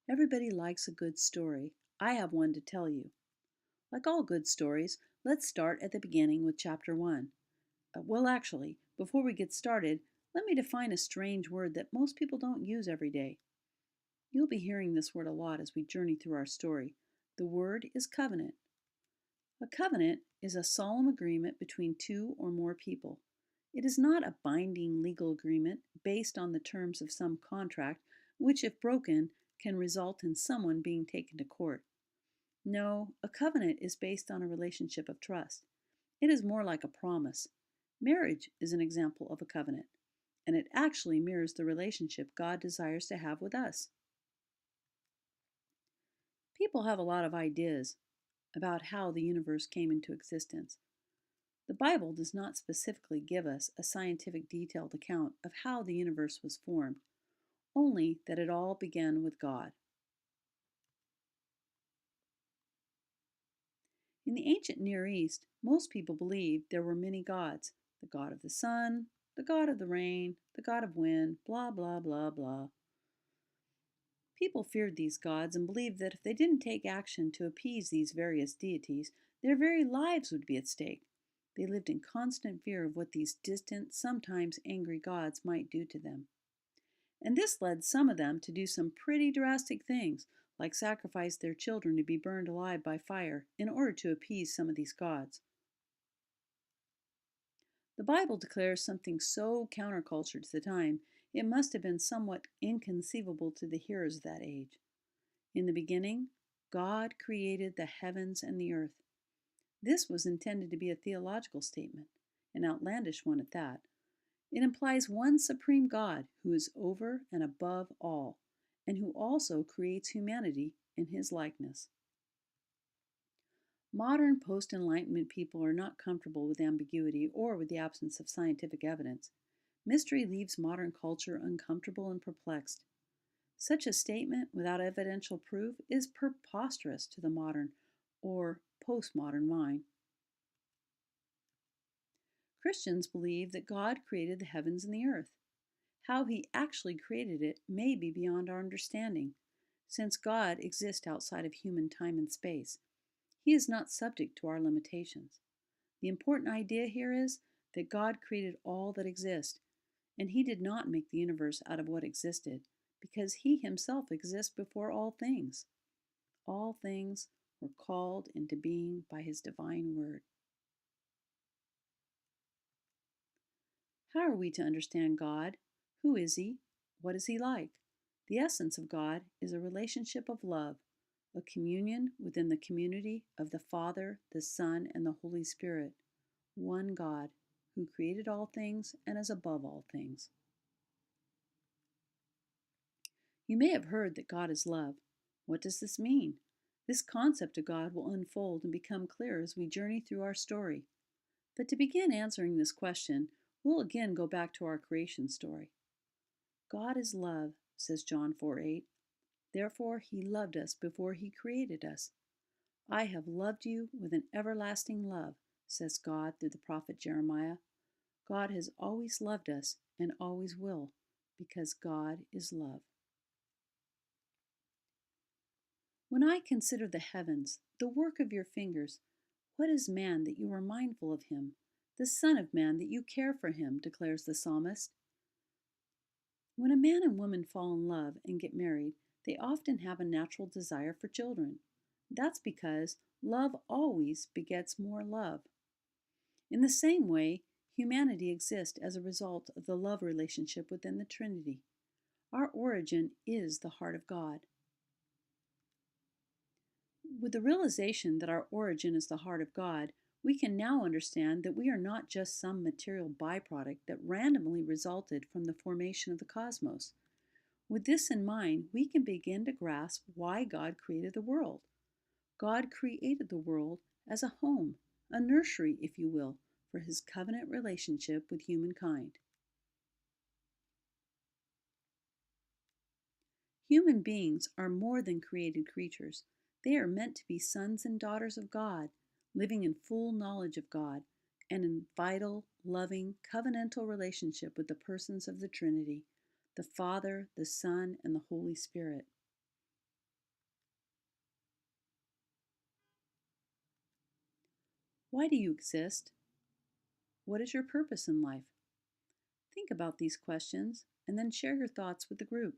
Everybody likes a good story. I have one to tell you. Like all good stories, let's start at the beginning with chapter 1. Actually, before we get started, let me define a strange word that most people don't use every day. You'll be hearing this word a lot as we journey through our story. The word is covenant. A covenant is a solemn agreement between two or more people. It is not a binding legal agreement based on the terms of some contract, which, if broken, can result in someone being taken to court. No, a covenant is based on a relationship of trust. It is more like a promise. Marriage is an example of a covenant, and it actually mirrors the relationship God desires to have with us. People have a lot of ideas about how the universe came into existence. The Bible does not specifically give us a scientific detailed account of how the universe was formed, only that it all began with God. In the ancient Near East, most people believed there were many gods: the god of the sun, the god of the rain, the god of wind, blah, blah, blah, blah. People feared these gods and believed that if they didn't take action to appease these various deities, their very lives would be at stake. They lived in constant fear of what these distant, sometimes angry gods might do to them. And this led some of them to do some pretty drastic things, like sacrifice their children to be burned alive by fire in order to appease some of these gods. The Bible declares something so counterculture to the time, it must have been somewhat inconceivable to the hearers of that age. In the beginning, God created the heavens and the earth. This was intended to be a theological statement, an outlandish one at that. It implies one supreme God who is over and above all, and who also creates humanity in his likeness. Modern post Enlightenment people are not comfortable with ambiguity or with the absence of scientific evidence. Mystery leaves modern culture uncomfortable and perplexed. Such a statement without evidential proof is preposterous to the modern or postmodern mind. Christians believe that God created the heavens and the earth. How he actually created it may be beyond our understanding, since God exists outside of human time and space. He is not subject to our limitations. The important idea here is that God created all that exists, and he did not make the universe out of what existed, because he himself exists before all things. All things were called into being by his divine word. How are we to understand God? Who is he? What is he like? The essence of God is a relationship of love, a communion within the community of the Father, the Son, and the Holy Spirit, one God who created all things and is above all things. You may have heard that God is love. What does this mean? This concept of God will unfold and become clear as we journey through our story. But to begin answering this question, we'll again go back to our creation story. God is love, says John 4:8. Therefore he loved us before he created us. I have loved you with an everlasting love, says God through the prophet Jeremiah. God has always loved us and always will, because God is love. When I consider the heavens, the work of your fingers, what is man that you are mindful of him? The Son of Man that you care for him, declares the psalmist. When a man and woman fall in love and get married, they often have a natural desire for children. That's because love always begets more love. In the same way, humanity exists as a result of the love relationship within the Trinity. Our origin is the heart of God. With the realization that our origin is the heart of God, we can now understand that we are not just some material byproduct that randomly resulted from the formation of the cosmos. With this in mind, we can begin to grasp why God created the world. God created the world as a home, a nursery, if you will, for his covenant relationship with humankind. Human beings are more than created creatures. They are meant to be sons and daughters of God, living in full knowledge of God and in vital, loving, covenantal relationship with the persons of the Trinity, the Father, the Son, and the Holy Spirit. Why do you exist? What is your purpose in life? Think about these questions and then share your thoughts with the group.